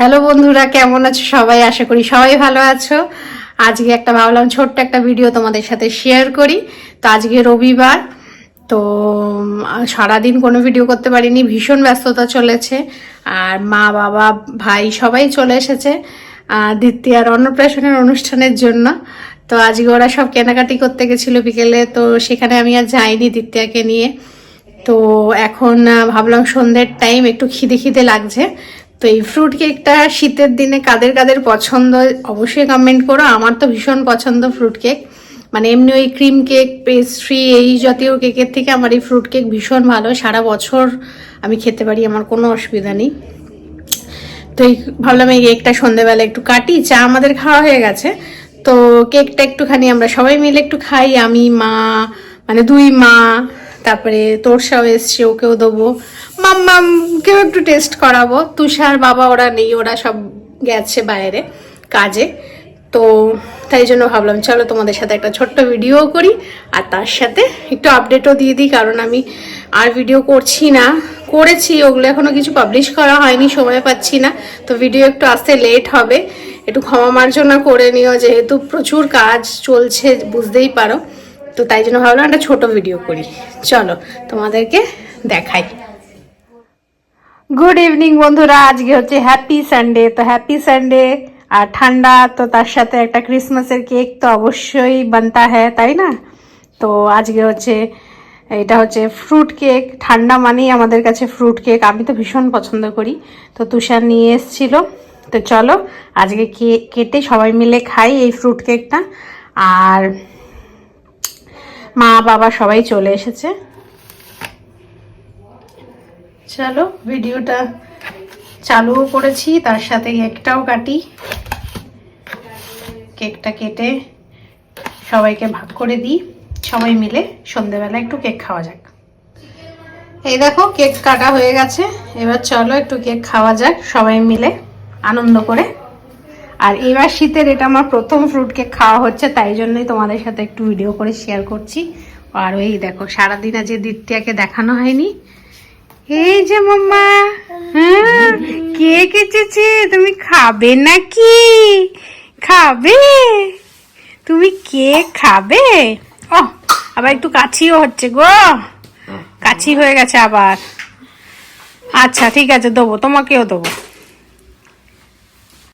Hello বন্ধুরা, কেমন আছো সবাই? আশা করি সবাই ভালো আছো। আজকে ভাবলাম ছোট্ট একটা ভিডিও তোমাদের সাথে শেয়ার করি। তো আজকে রবিবার, তো সারাদিন কোনো ভিডিও করতে পারিনি, ভীষণ ব্যস্ততা চলেছে। আর মা বাবা ভাই সবাই চলে এসেছে দ্বিতীয়ার অন্নপ্রাশনের অনুষ্ঠানের জন্য। তো আজকে ওরা সব কেনাকাটি করতে গেছিলো বিকেলে, তো সেখানে আমি আর যাইনি দ্বিতীয়াকে নিয়ে। তো এখন ভাবলাম সন্ধ্যের টাইম, একটু খিদে খিদে লাগছে। তো এই ফ্রুট কেকটা শীতের দিনে কাদের কাদের পছন্দ অবশ্যই কমেন্ট করো। আমার তো ভীষণ পছন্দ ফ্রুট কেক, মানে এমনি ওই ক্রিম কেক, পেস্ট্রি এই জাতীয় কেকের থেকে আমার এই ফ্রুট কেক ভীষণ ভালো। সারা বছর আমি খেতে পারি, আমার কোনো অসুবিধা নেই। তো এই ভাবলাম এই কেকটা সন্ধ্যেবেলা একটু কাটি। চা আমাদের খাওয়া হয়ে গেছে, তো কেকটা একটুখানি আমরা সবাই মিলে একটু খাই। আমি, মা, মানে দুই মা, তারপরে তোরসাও এসছে, ওকেও দেবো, মাম্মাকেও একটু টেস্ট করাবো। তুষার বাবা ওরা নেই, ওরা সব গেছে বাইরে কাজে। তো তাই জন্য ভাবলাম চলো তোমাদের সাথে একটা ছোট্ট ভিডিও করি, আর তার সাথে একটু আপডেটও দিয়ে দিই। কারণ আমি আর ভিডিও করছি না, করেছি ওগুলো এখনো কিছু পাবলিশ করা হয়নি, সময় পাচ্ছি না। তো ভিডিও একটু আসতে লেট হবে, একটু ক্ষমা মার্জনা করে নিও, যেহেতু প্রচুর কাজ চলছে বুঝতেই পারো। তো তাই জন্য ভাবলাম একটা ছোট ভিডিও করি। চলো তোমাদেরকে দেখাই। গুড ইভিনিং বন্ধুরা, আজকে হচ্ছে হ্যাপি সানডে। তো হ্যাপি সানডে আর ঠান্ডা, তো তার সাথে একটা ক্রিসমাসের কেক তো অবশ্যই বানতা হ্যাঁ, তাই না? তো আজকে হচ্ছে এটা হচ্ছে ফ্রুট কেক। ঠান্ডা মানেই আমাদের কাছে ফ্রুট কেক, আমি তো ভীষণ পছন্দ করি। তো তুষার নিয়ে এসেছিল। তো চলো আজকে কেটে সবাই মিলে খাই এই ফ্রুট কেকটা। আর মা বাবা সবাই চলে এসেছে। চলো ভিডিওটা চালুও করেছি, তার সাথে কেকটাও কাটি। কেকটা কেটে সবাইকে ভাগ করে দিই, সবাই মিলে সন্ধেবেলা একটু কেক খাওয়া যাক। এই দেখো কেক কাটা হয়ে গেছে, এবার চলো একটু কেক খাওয়া যাক সবাই মিলে আনন্দ করে। আর এবার শীতের এটা আমার প্রথম ফ্রুট কেক খাওয়া হচ্ছে, তাই জন্যই তোমাদের সাথে একটু ভিডিও করে শেয়ার করছি। আর ওই দেখো সারাদিন আজ দ্বিতীয়াকে দেখানো হয়নি। এই যে মাম্মা, হ্যাঁ কেক এসেছে, তুমি খাবে নাকি? খাবে? তুমি কেক খাবে? ও আবার একটু কাছিও হচ্ছে গো, কাছি হয়ে গেছে আবার। আচ্ছা ঠিক আছে, দেবো, তোমাকেও দেবো।